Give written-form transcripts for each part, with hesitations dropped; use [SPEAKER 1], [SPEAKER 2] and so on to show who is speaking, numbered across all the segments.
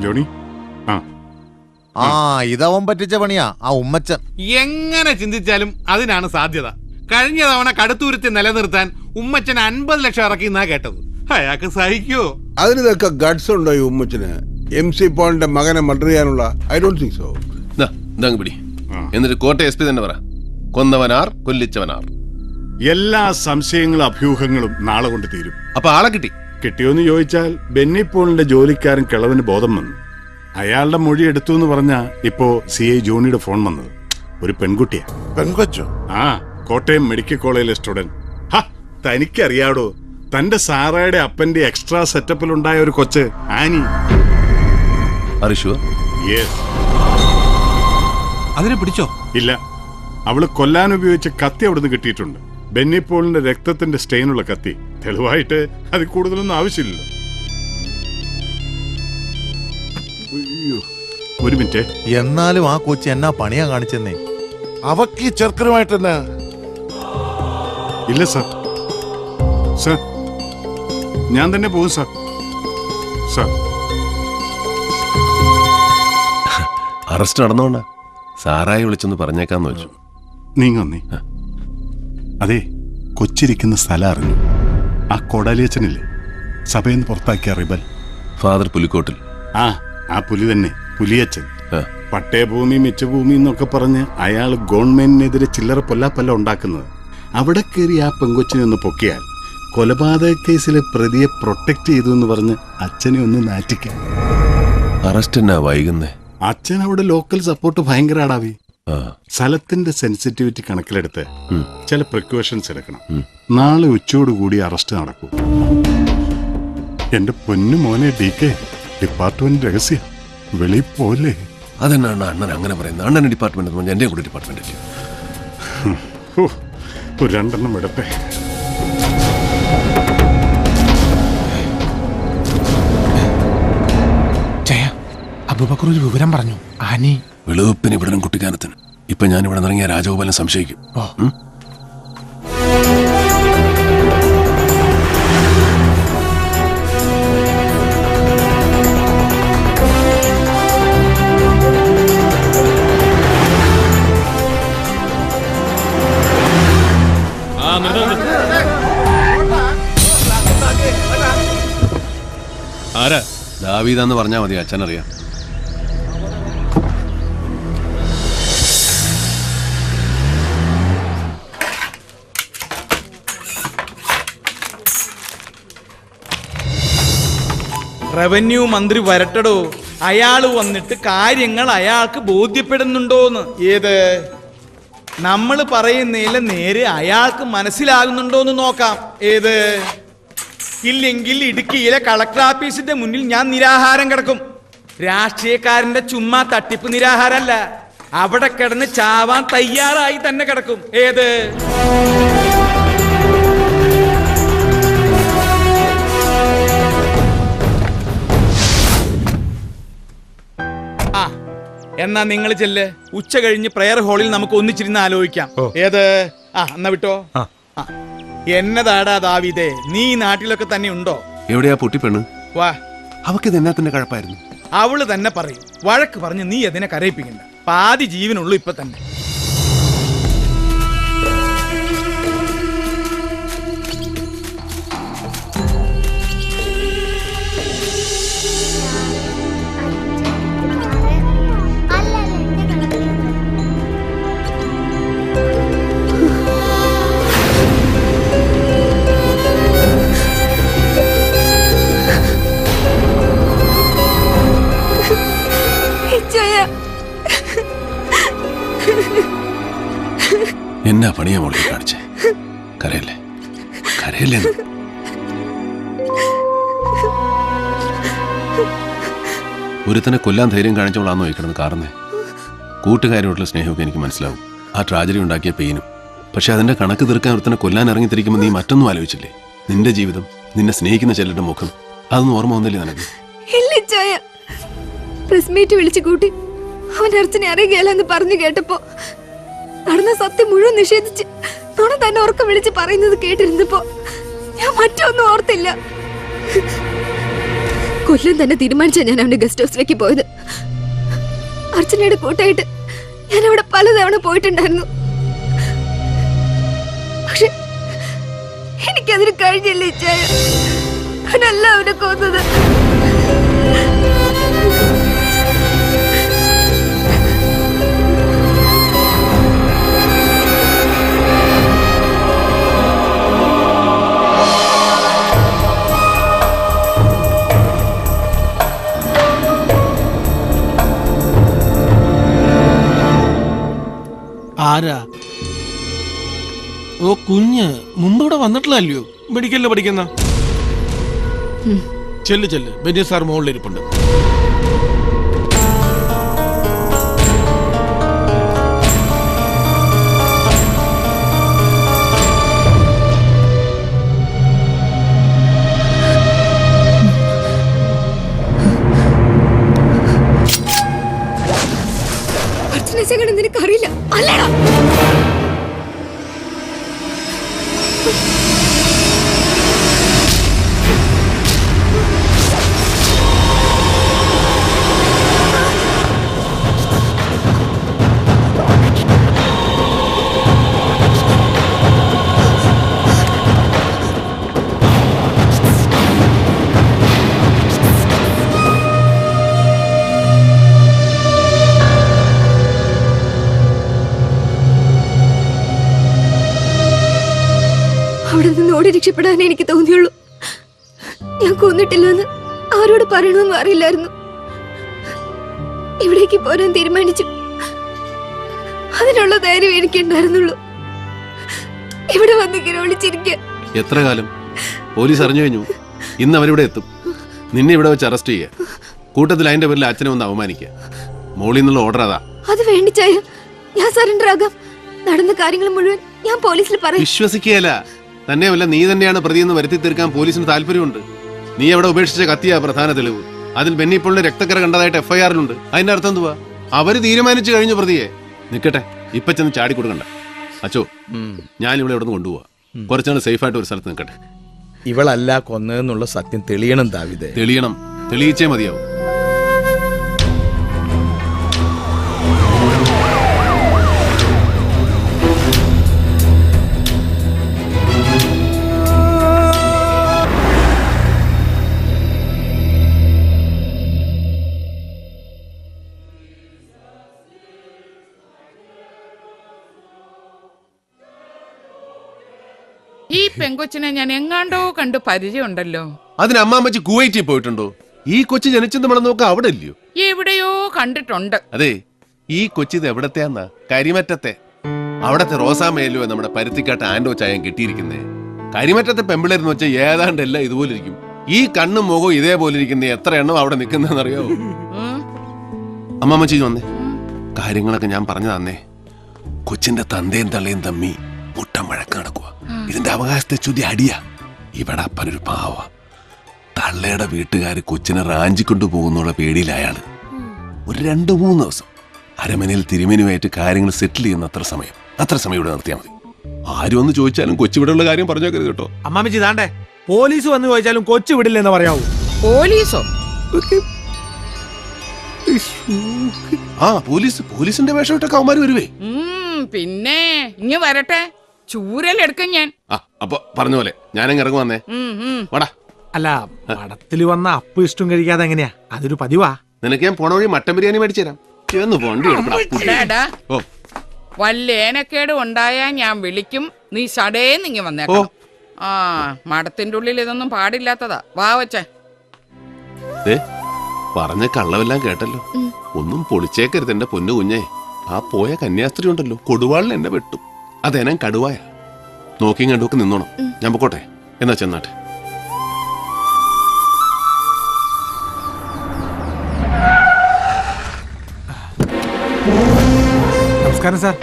[SPEAKER 1] Johnny
[SPEAKER 2] ഇതവൻ പറ്റിച്ച പണിയാ ആ ഉമ്മച്ചൻ.
[SPEAKER 3] എങ്ങനെ ചിന്തിച്ചാലും അതിനാണ് സാധ്യത. കഴിഞ്ഞ തവണ കടുത്തൂരത്തെ നിലനിർത്താൻ ഉമ്മച്ചൻ 50 ലക്ഷം ഇറക്കി എന്നാ കേട്ടത്. അയാൾക്ക് സഹിക്കോ?
[SPEAKER 4] അതിനൊക്കെ ഗഡ്സ് ഉണ്ടോ ഈ ഉമ്മച്ചന്? MC പോളിന്റെ മകനെ മർഡർ ചെയ്യാനുള്ള? I don't think so.
[SPEAKER 5] പിടി എന്നിട്ട് കോട്ട SP തന്നെ പറ, കൊന്നവനാർ കൊല്ലിച്ചവനാർ.
[SPEAKER 1] എല്ലാ സംശയങ്ങളും അഭ്യൂഹങ്ങളും നാളെ കൊണ്ട് തീരും.
[SPEAKER 5] അപ്പൊ ആളെ കിട്ടി?
[SPEAKER 1] കിട്ടിയോന്ന് ചോദിച്ചാൽ ബെന്നി പോളിന്റെ ജോലിക്കാരൻ കിളവിന് ബോധം വന്നു. അയാളുടെ മൊഴി എടുത്തു എന്ന് പറഞ്ഞാ ഇപ്പോ CI ജോണിയുടെ ഫോൺ വന്നത്. ഒരു പെൺകുട്ടിയാ.
[SPEAKER 4] പെൺകൊച്ചോ?
[SPEAKER 1] കോട്ടയം മെഡിക്കൽ കോളേജിലെ സ്റ്റുഡന്റ്. തനിക്കറിയാടോ, തന്റെ സാറയുടെ അപ്പന്റെ എക്സ്ട്രാ സെറ്റപ്പിലുണ്ടായ ഒരു കൊച്ച് ആനി.
[SPEAKER 3] അതിനെ പിടിച്ചോ?
[SPEAKER 1] ഇല്ല, അവള് കൊല്ലാൻ ഉപയോഗിച്ച കത്തി അവിടുന്ന് കിട്ടിയിട്ടുണ്ട്. ബെന്നി പോളിന്റെ രക്തത്തിന്റെ സ്റ്റെയിനുള്ള കത്തി. തെളിവായിട്ട് അതിൽ കൂടുതലൊന്നും ആവശ്യമില്ലല്ലോ. ഒരു മിനിറ്റ്.
[SPEAKER 2] എന്നാലും ആ കൊച്ചി എന്നാ പണിയാ കാണിച്ചെന്നേ.
[SPEAKER 4] അവക്ക് ഈ ചെറുക്കനുമായിട്ട് തന്നെ?
[SPEAKER 1] ഇല്ല സാർ, സാർ ഞാൻ തന്നെ പോകും സാർ. സാർ
[SPEAKER 5] അറസ്റ്റ് നടന്നോണ്ട സാറായി വിളിച്ചൊന്ന് പറഞ്ഞേക്കാന്ന് വെച്ചു.
[SPEAKER 1] നീങ്ങൊന്നേ. അതെ, കൊച്ചിരിക്കുന്ന സ്ഥലം അറിഞ്ഞു. ആ കോടാലിയച്ചനില്ലേ, സഭയിൽ നിന്ന് പുറത്താക്കിയ റിബൽ
[SPEAKER 5] ഫാദർ പുലിക്കോട്ടിൽ.
[SPEAKER 1] ആ പുലി തന്നെ, പുലിയച്ചൻ. പട്ടയഭൂമി മിച്ചഭൂമി എന്നൊക്കെ പറഞ്ഞ് അയാൾ ഗവൺമെന്റിനെതിരെ ചില്ലറ പൊല്ലാപ്പല്ല ഉണ്ടാക്കുന്നത്. അവിടെ കയറി ആ പെങ്കൊച്ചിനെ ഒന്ന് പൊക്കിയാൽ കൊലപാതക കേസിലെ പ്രതിയെ പ്രൊട്ടക്ട് ചെയ്തു എന്ന് പറഞ്ഞ് അച്ഛനെ ഒന്ന് നാറ്റിക്കാം.
[SPEAKER 5] അറസ്റ്റ് എന്നാ വൈകുന്നേ?
[SPEAKER 1] അച്ഛൻ അവിടെ ലോക്കൽ സപ്പോർട്ട് ഭയങ്കര ആടാവി. സ്ഥലത്തിന്റെ സെൻസിറ്റിവിറ്റി കണക്കിലെടുത്ത് ചില പ്രിക്കോഷൻസ് എടുക്കണം. നാളെ ഉച്ചയോടുകൂടി അറസ്റ്റ് നടക്കും. എന്റെ പൊന്നു മോനെ DK, ഡിപ്പാർട്ട്മെന്റ് രഹസ്യ വെളി പോലെ.
[SPEAKER 5] അതെന്നാണ് അണ്ണൻ അങ്ങനെ പറയുന്നത്? അണ്ണൻ ഡിപ്പാർട്ട്മെന്റ്, എന്റെ കൂടെ ഡിപ്പാർട്ട്മെന്റ്.
[SPEAKER 1] ഒരു 2 എണ്ണം എടുപ്പേ.
[SPEAKER 3] അബൂബക്കർ ഒരു വിവരം പറഞ്ഞു. ആനി
[SPEAKER 5] വെളുപ്പിന് ഇവിടെ കുട്ടിക്കാനത്തിന്. ഇപ്പൊ ഞാൻ ഇവിടെ ഇറങ്ങിയ രാജഗോപാലൻ സംശയിക്കും. ആരാ? ദാവീദാന്ന് പറഞ്ഞാ മതി, അച്ഛനറിയാം.
[SPEAKER 6] റവന്യൂ മന്ത്രി വരട്ടടോ. അയാള് വന്നിട്ട് കാര്യങ്ങൾ അയാൾക്ക് ബോധ്യപ്പെടുന്നുണ്ടോന്ന്. ഏത് നമ്മൾ പറയുന്നതിലെ നേരെ അയാൾക്ക് മനസ്സിലാകുന്നുണ്ടോന്ന് നോക്കാം. ഏത് ഇല്ലെങ്കിൽ ഇടുക്കിയിലെ കളക്ടർ ഓഫീസിന്റെ മുന്നിൽ ഞാൻ നിരാഹാരം കിടക്കും. രാഷ്ട്രീയക്കാരന്റെ ചുമ്മാ തട്ടിപ്പ് നിരാഹാരമല്ല, അവിടെ കിടന്ന് ചാവാൻ തയ്യാറായി തന്നെ കിടക്കും. ഏത് എന്നാ നിങ്ങൾ ചെല്ല്. ഉച്ച കഴിഞ്ഞ് പ്രയർ ഹാളിൽ നമുക്ക് ഒന്നിച്ചിരുന്ന് ആലോചിക്കാം. ഏത് എന്നാ വിട്ടോ. എന്നതാടാ ദാവീദേ, നീ നാട്ടിലൊക്കെ തന്നെ ഉണ്ടോ?
[SPEAKER 5] എവിടെയാ പൊട്ടിപ്പെണ്ണ്?
[SPEAKER 6] വാ,
[SPEAKER 5] അവക്ക് എന്നാത്തിന്റെ കഴപ്പായിരുന്നു.
[SPEAKER 6] അവള് തന്നെ പറയും. വഴക്ക് പറഞ്ഞ് നീ അതിനെ കരയിപ്പിക്കണ്ട. പാതി ജീവനുള്ളൂ ഇപ്പൊ തന്നെ.
[SPEAKER 5] എന്നാ പണിയാ മോളെ കാണിച്ചേ? കരയല്ലേ, കരയല്ലേ. ഒരുത്തനെ കൊല്ലാൻ ധൈര്യം കാണിച്ചവളാന്ന് ചോദിക്കണമെന്ന് കാരണേ. കൂട്ടുകാരോടുള്ള സ്നേഹമൊക്കെ എനിക്ക് മനസ്സിലാവും, ആ ട്രാജഡി ഉണ്ടാക്കിയ പെയിനും. പക്ഷെ അതിന്റെ കണക്ക് തീർക്കാൻ ഒരുത്തനെ കൊല്ലാൻ ഇറങ്ങിത്തിരിക്കുമ്പോൾ നീ മറ്റൊന്നും ആലോചിച്ചില്ലേ? നിന്റെ ജീവിതം, നിന്നെ സ്നേഹിക്കുന്ന ചിലരുടെ മുഖം, അതൊന്നും ഓർമ്മ വന്നില്ലേ നിനക്ക്?
[SPEAKER 7] പ്രസ് മീറ്റ് വിളിച്ചു കൂട്ടി അവന്റെ അച്ഛനെ അറിയുകയല്ലെന്ന് പറഞ്ഞു കേട്ടപ്പോ നടന്ന സത്യം മുഴുവൻ നിഷേധിച്ച് നുണ തന്നെ ഉറക്കം വിളിച്ച് പറയുന്നത് കേട്ടിരുന്നപ്പോ ഞാൻ മറ്റൊന്നും ഓർത്തില്ല. കൊല്ലം തന്നെ തീരുമാനിച്ച ഞാൻ അവന്റെ ഗസ്റ്റ് ഹൗസിലേക്ക് പോയത്. അർച്ചനയുടെ കൂട്ടായിട്ട് ഞാൻ അവിടെ പലതവണ പോയിട്ടുണ്ടായിരുന്നു. പക്ഷെ എനിക്കതിന് കഴിഞ്ഞില്ല. ഇച്ചായ അവനല്ല അവനെ കൊന്നത്.
[SPEAKER 8] ആരാ? ഓ കുഞ്ഞ് മുമ്പ് ഇവിടെ വന്നിട്ടില്ലല്ലോ. മെഡിക്കലില് പഠിക്കുന്ന ചെല്ല് ചെല്ല്. ബെന്നി സാർ മുകളിലിരിപ്പുണ്ട്.
[SPEAKER 7] നിനക്കറിയില്ല അല്ലടാ. അവിടെ നിന്ന് ഓടി രക്ഷപ്പെടാനേ എനിക്ക് തോന്നിയുള്ളൂ. ഞാൻ കൊന്നിട്ടില്ലെന്ന് ആരോട് പറയണമെന്നും അറിയില്ലായിരുന്നു. ഇവിടേക്ക് പോരാൻ തീരുമാനിച്ചു. അതിനുള്ള ധൈര്യം എനിക്കുണ്ടായിരുന്നുള്ളൂ. ഇവിടെ വന്ന് കിരോളിച്ചിരിക്കുക.
[SPEAKER 5] എത്ര കാലം? പോലീസ് അറിഞ്ഞു കഴിഞ്ഞു. ഇന്ന് അവരിവിടെ എത്തും. നിന്നെ ഇവിടെ വെച്ച് അറസ്റ്റ് ചെയ്യുക. കൂട്ടത്തിൽ അതിന്റെ പേരിൽ അച്ഛനെ ഒന്ന് അവമാനിക്കുക. മോളിൽ നിന്നുള്ള ഓർഡർ അതാ.
[SPEAKER 7] അത് വേണ്ടിച്ചായ ഞാൻ സറണ്ടർ ആകാം. നടന്ന കാര്യങ്ങൾ മുഴുവൻ ഞാൻ പോലീസിൽ പറയും.
[SPEAKER 5] വിശ്വസിക്കുകയല്ല. തന്നെയല്ല, നീ തന്നെയാണ് പ്രതിയെന്ന് വരുത്തി തീർക്കാൻ പോലീസിന് താല്പര്യമുണ്ട്. നീ അവിടെ ഉപേക്ഷിച്ച കത്തിയാ പ്രധാന തെളിവ്. അതിൽ ബെന്നിപ്പോളിന്റെ രക്തക്കറ കണ്ടതായിട്ട് FIR-ലുണ്ട്. അതിന്റെ അർത്ഥം എന്തുവാ? അവര് തീരുമാനിച്ചു കഴിഞ്ഞു പ്രതിയെ. നിക്കട്ടെ, ഇപ്പൊ ചെന്ന് ചാടി കൊടുക്കണ്ട. അച്ചോ, ഞാൻ ഇവിടെ ഇവിടെ നിന്ന് കൊണ്ടുപോവാ. കുറച്ചാണ് സേഫായിട്ട് ഒരു സ്ഥലത്ത് നിൽക്കട്ടെ.
[SPEAKER 6] ഇവളല്ല കൊന്നതെന്നുള്ള സത്യം തെളിയണം ദാവീദേ.
[SPEAKER 5] തെളിയണം. തെളിയിച്ചേ മതിയാവും.
[SPEAKER 9] ഈ പെങ്കൊച്ചിനെ ഞാൻ എങ്ങാണ്ടോ കണ്ട് പരിചയമുണ്ടല്ലോ.
[SPEAKER 5] അതിന് അമ്മാമ്മച്ചി കുവൈറ്റിൽ പോയിട്ടുണ്ടോ? ഈ കൊച്ചു ജനിച്ചെന്ന് നമ്മൾ നോക്കാം. അവിടെ ഇല്ലയോ?
[SPEAKER 9] എവിടെയോ കണ്ടിട്ടുണ്ട്.
[SPEAKER 5] അതെ, ഈ കൊച്ചിത് എവിടത്തെയാന്നാ? കരിമറ്റത്തെ. അവിടത്തെ റോസാമേലോ നമ്മുടെ പരുത്തിക്കാട്ട് ആൻഡോ ചായം കിട്ടിയിരിക്കുന്നേ. കരിമറ്റത്തെ പെമ്പിളരെന്ന് വെച്ചാൽ ഏതാണ്ടല്ല ഇതുപോലെ ഇരിക്കും. ഈ കണ്ണും മുഖവും ഇതേപോലെ ഇരിക്കുന്ന എത്ര എണ്ണം അവിടെ നിൽക്കുന്നറിയാവോ? അമ്മാമ്മച്ചി വന്നേ. കാര്യങ്ങളൊക്കെ ഞാൻ പറഞ്ഞു തന്നേ. കൊച്ചിന്റെ തന്തയും തള്ളയും തമ്മി മുട്ടം വഴക്ക് നടക്കുക. ഇതിന്റെ അവകാശത്തെ ചുതി അടിയാ. ഇവിടെ അപ്പനൊരു പാവ. തള്ളയുടെ വീട്ടുകാര് കൊച്ചിനെ റാഞ്ചിക്കൊണ്ടു പോകുന്നുള്ള പേടിയിലായാണ്. ഒരു 2-3 ദിവസം അരമനയിൽ തിരുമേനുമായിട്ട് കാര്യങ്ങൾ സെറ്റിൽ ചെയ്യുന്ന അത്ര സമയം ഇവിടെ നിർത്തിയാൽ മതി. ആരും ഒന്ന് ചോദിച്ചാലും കൊച്ചിവിടെയുള്ള കാര്യം പറഞ്ഞേക്കരുത് കേട്ടോ.
[SPEAKER 8] അമ്മാമ്മച്ചി താണ്ടേ പോലീസ് വന്ന് ചോദിച്ചാലും കൊച്ചു വിടില്ലെന്ന് പറയാവൂ.
[SPEAKER 9] പോലീസോ?
[SPEAKER 5] ആ പോലീസിന്റെ വേഷം ഇട്ടൊക്കെ അവന്മാര് വരുവേ.
[SPEAKER 9] പിന്നെ ഇങ്ങ് വരട്ടെ, ചൂരലെടുക്കും ഞാൻ.
[SPEAKER 5] അപ്പൊ പറഞ്ഞ പോലെ ഞാനങ്ങ് ഇറങ്ങു വന്നേ. വാടാ.
[SPEAKER 8] അല്ല, മഠത്തില് വന്ന അപ്പ് ഇഷ്ടം കഴിക്കാതെ എങ്ങനെയാ? അതൊരു പതിവാ.
[SPEAKER 5] നിനക്ക് ഞാൻ പോണ വഴി മട്ടൻ ബിരിയാണി മേടിച്ചു തരാം.
[SPEAKER 9] വല്ല ഏനക്കേട് ഉണ്ടായാ ഞാൻ വിളിക്കും. നീ സടേന്നിങ്ങി വന്നേക്കാം. ആ മഠത്തിന്റെ ഉള്ളിൽ ഇതൊന്നും പാടില്ലാത്തതാ. വാ വച്ചേ.
[SPEAKER 5] പറഞ്ഞ കള്ളവെല്ലാം കേട്ടല്ലോ. ഒന്നും പൊളിച്ചേക്കരുത് എന്റെ പൊന്നു കുഞ്ഞേ. ആ പോയ കന്യാസ്ത്രീ ഉണ്ടല്ലോ, കൊടുവാളിന് എന്നെ വെട്ടും. അതെനാ കടുവായ. നോക്കിയും കണ്ടുമൊക്കെ നിന്നോണം. ഞാൻ പൊക്കോട്ടെ. എന്നാ ചെന്നാട്ടെ.
[SPEAKER 8] നമസ്കാരം സാർ.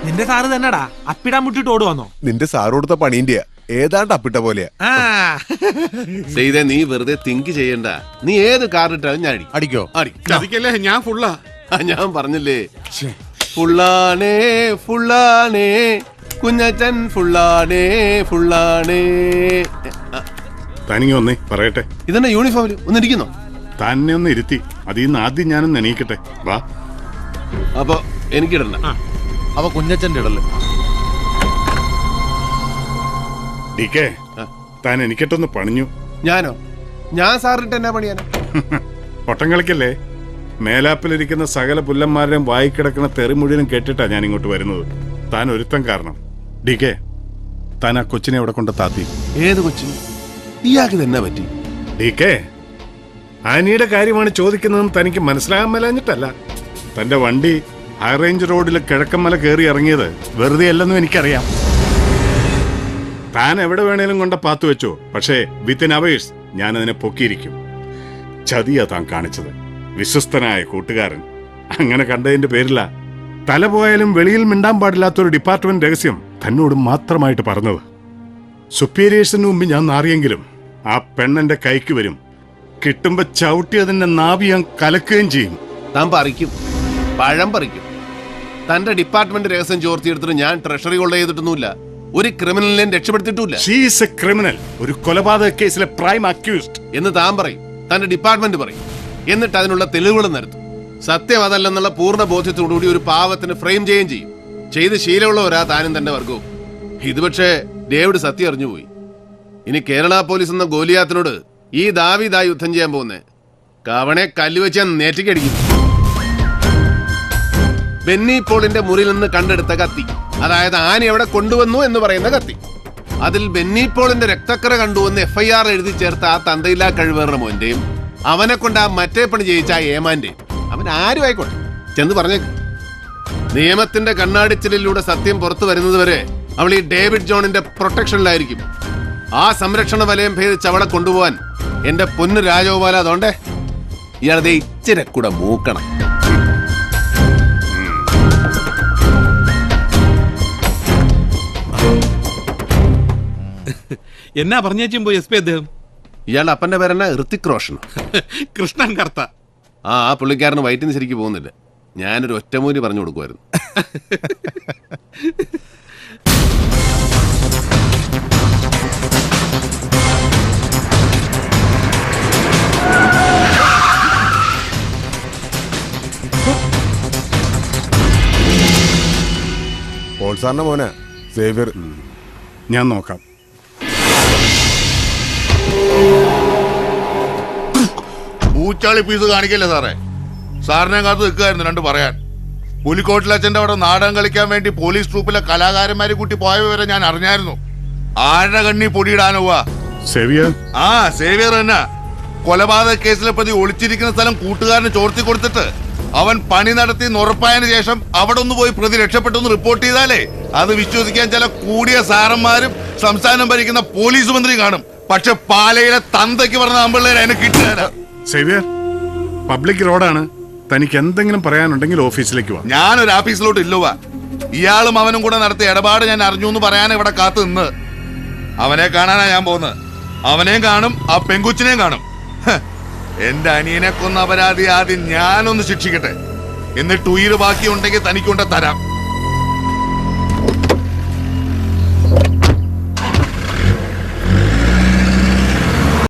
[SPEAKER 8] നിന്റെ സാറ് തന്നെടാ അപ്പിടാൻ മുട്ടിട്ട് ഓടുവന്നോ?
[SPEAKER 2] നിന്റെ സാറ് കൊടുത്ത പണീന്റെ ഏതാണ്ട് അപ്പിട്ട പോലെയാ.
[SPEAKER 5] ചെയ്തേ, നീ വെറുതെ തിങ്ക് ചെയ്യണ്ട. നീ ഏത് കാറിട്ടാലും ഞാൻ
[SPEAKER 2] അടിക്കോ?
[SPEAKER 3] ചതിക്കല്ലേ, ഞാൻ ഫുള്ളാ.
[SPEAKER 5] ഞാൻ പറഞ്ഞില്ലേ, ഫുള്ളാണേ ഫുള്ളാണേ കുഞ്ഞച്ചൻ ഫുള്ളാണേ ഫുള്ളാണേ.
[SPEAKER 1] തനിങ്ങി വന്നേ പറയട്ടെ.
[SPEAKER 5] ഇതെന്നെ യൂണിഫോമിൽ ഒന്നിരിക്കുന്നോ?
[SPEAKER 1] തന്നെ ഒന്ന് ഇരുത്തി. അതിൽ നിന്ന് ആദ്യം ഞാനൊന്ന് എണീക്കട്ടെ. വാ.
[SPEAKER 5] അപ്പൊ എനിക്കിടണ്ട.
[SPEAKER 2] അവ കുഞ്ഞച്ചന്റെ ഇടല്.
[SPEAKER 1] DK, താൻ എനിക്കിട്ടൊന്ന് പണിഞ്ഞു.
[SPEAKER 5] ഞാനോ? ഞാൻ സാറിട്ട് എന്നാ പണിയാനോ?
[SPEAKER 1] പൊട്ടം കളിക്കല്ലേ. മേലാപ്പിലിരിക്കുന്ന സകല പുല്ലന്മാരുടെയും വായിക്കിടക്കുന്ന തെറി മുഴുവനും കേട്ടിട്ടാ ഞാൻ ഇങ്ങോട്ട് വരുന്നത്. താൻ ഒരുത്തം കാരണം. DK, താൻ ആ കൊച്ചിനെ എവിടെ കൊണ്ട് താത്തി?
[SPEAKER 5] ഏത് കൊച്ചിന്? ഇയാൾക്ക് തന്നെ പറ്റി?
[SPEAKER 1] DK, ആനിയുടെ കാര്യമാണ് ചോദിക്കുന്നതെന്ന് തനിക്ക് മനസ്സിലാകാൻ മേലാഞ്ഞിട്ടല്ല. തന്റെ വണ്ടി ഹൈ റേഞ്ച് റോഡിൽ കിഴക്കമ്മല കയറി ഇറങ്ങിയത് വെറുതെ അല്ലെന്നും എനിക്കറിയാം. താൻ എവിടെ വേണേലും കൊണ്ട് പാത്തു വെച്ചോ, പക്ഷേ വിത്തിൻ അവേഴ്സ് ഞാൻ അതിനെ പൊക്കിയിരിക്കും. ചതിയാ താൻ കാണിച്ചത്. വിശ്വസ്തനായ കൂട്ടുകാരൻ അങ്ങനെ കണ്ടതിന്റെ പേരില തല പോയാലും വെളിയിൽ മിണ്ടാൻ പാടില്ലാത്തൊരു ഡിപ്പാർട്ട്മെന്റ് രഹസ്യം തന്നോട് മാത്രമായിട്ട് പറഞ്ഞത്. സുപ്പീരിയേഴ്സിന് മുമ്പ് ഞാൻ നാറിയെങ്കിലും ആ പെണ്ണെന്റെ കൈക്ക് വരും. കിട്ടുമ്പോ ചവിട്ടി അതിന്റെ നാവി ഞാൻ കലക്കുകയും ചെയ്യും.
[SPEAKER 5] താൻ പറിക്കും, പഴം പറിക്കും. തന്റെ ഡിപ്പാർട്ട്മെന്റ് രഹസ്യം ചോർത്തിയെടുത്തിട്ട് ഞാൻ ട്രഷറി കൊള്ള ചെയ്തിട്ടൊന്നുമില്ല. ഒരു ക്രിമിനലിനെ രക്ഷപ്പെടുത്തിയിട്ടില്ല.
[SPEAKER 1] ഷീ ഈസ് എ ക്രിമിനൽ, ഒരു കൊലപാതക കേസിലെ പ്രൈം അക്യൂസ്ഡ്
[SPEAKER 5] എന്ന് താൻ പറയും, തന്റെ ഡിപ്പാർട്ട്മെന്റ് പറയും. എന്നിട്ട് അതിനുള്ള തെളിവുകൾ നിരത്തും. സത്യം അതല്ലെന്നുള്ള പൂർണ്ണ ബോധ്യത്തോടുകൂടി ഒരു പാവത്തിന് ഫ്രെയിം ചെയ്യുകയും ചെയ്യും. ചെയ്ത് ശീലമുള്ളവരാ താനും തന്റെ വർഗവും. ഇത് പക്ഷേ ഡേവിഡ് സത്യം അറിഞ്ഞുപോയി. ഇനി കേരള പോലീസ് എന്ന ഗോലിയാത്തിനോട് ഈ ദാവീദാ യുദ്ധം ചെയ്യാൻ പോകുന്നേ. കവണെ കല്ലുവെച്ച് നെറ്റിക്കടിക്കും. ബെന്നി പോളിന്റെ മുറിയിൽ നിന്ന് കണ്ടെടുത്ത കത്തി, അതായത് ആന എവിടെ കൊണ്ടുവന്നു എന്ന് പറയുന്ന കത്തി, അതിൽ ബെന്നി പോളിന്റെ രക്തക്കറ കണ്ടുവന്ന് FIR എഴുതി ചേർത്ത ആ തന്തയില്ലാ കഴിവേറുടെ മോന്റെയും അവനെ കൊണ്ട് ആ മറ്റേ പണി ചെയ്യിച്ച ആ ഏമാന്റെയും, അവൻ ആരും ആയിക്കോട്ടെ, ചെന്ന് പറഞ്ഞേക്ക്. നിയമത്തിന്റെ കണ്ണാടിച്ചിലിലൂടെ സത്യം പുറത്തു വരുന്നത് വരെ അവൾ ഈ ഡേവിഡ് ജോണിന്റെ പ്രൊട്ടക്ഷനിലായിരിക്കും. ആ സംരക്ഷണ വലയം ഭേദിച്ച് അവളെ കൊണ്ടുപോവാൻ എന്റെ പൊന്നു രാജഗോപാല, അതുകൊണ്ടേ ഇയാളതെ ഇച്ചിരി കൂടെ മൂക്കണം.
[SPEAKER 3] എന്നാ പറഞ്ഞേച്ചും പോയി SP അദ്ദേഹം?
[SPEAKER 5] ഇയാളുടെ അപ്പന്റെ പേരെന്നാ? ഋത്തിക് റോഷൻ.
[SPEAKER 3] കൃഷ്ണൻ കർത്ത.
[SPEAKER 5] ആ പുള്ളിക്കാരന് വയറ്റിന് ശരിക്ക് പോകുന്നില്ല. ഞാനൊരു ഒറ്റമൂലി പറഞ്ഞു കൊടുക്കുമായിരുന്നു.
[SPEAKER 2] പോൾസാറിന്റെ മോനെ സേവ്യർ.
[SPEAKER 1] ഞാൻ നോക്കാം.
[SPEAKER 10] പൂച്ചാളി പീസ് കാണിക്കല്ലേ സാറേ? സാറിനെ കാത്ത് നിൽക്കുമായിരുന്നു രണ്ട് പറയാൻ. പുലിക്കോട്ടിലച്ഛന്റെ അവിടെ നാടകം കളിക്കാൻ വേണ്ടി പോലീസ് ട്രൂപ്പിലെ കലാകാരന്മാരെ കൂട്ടി പോയ വിവരം ഞാൻ അറിഞ്ഞായിരുന്നു. ആരുടെ കണ്ണി പൊടിയിടാനോവാ?
[SPEAKER 1] സേവിയർ.
[SPEAKER 10] ആ സേവിയർ തന്നെ. കൊലപാതക കേസിലെ പ്രതി ഒളിച്ചിരിക്കുന്ന സ്ഥലം കൂട്ടുകാരന് ചോർത്തി കൊടുത്തിട്ട് അവൻ പണി നടത്തി ഉറപ്പായതിനു ശേഷം അവിടെ ഒന്ന് പോയി പ്രതി രക്ഷപ്പെട്ടെന്ന് റിപ്പോർട്ട് ചെയ്താലേ അത് വിശ്വസിക്കാൻ ചില കൂടിയ സാറന്മാരും സംസ്ഥാനം ഭരിക്കുന്ന പോലീസ് മന്ത്രി കാണും. പക്ഷെ പാലയിലെ തന്തയ്ക്ക് പറഞ്ഞ അമ്പിള്ളേരെ അതിനെ കിട്ടുക.
[SPEAKER 1] സേവിയർ, പബ്ലിക് റോഡാണ്. തനിക്ക് എന്തെങ്കിലും പറയാനുണ്ടെങ്കിൽ ഓഫീസിലേക്ക് വാ.
[SPEAKER 10] ഞാനൊരു ഓഫീസിലോട്ട് ഇല്ലുവാ. ഇയാളും അവനും കൂടെ നടത്തിയ ഇടപാട് ഞാൻ അറിഞ്ഞു എന്ന് പറയാൻ ഇവിടെ കാത്തു നിന്ന്. അവനെ കാണാനാ ഞാൻ പോകുന്നത്. അവനെയും കാണും, ആ പെങ്കുച്ചിനെയും കാണും. എന്റെ അനിയനെ കൊന്ന അപരാധി ആദ്യം ഞാനൊന്ന് ശിക്ഷിക്കട്ടെ, എന്നിട്ട് ഉയിര് ബാക്കിയുണ്ടെങ്കിൽ തനിക്കൊണ്ട് തരാം.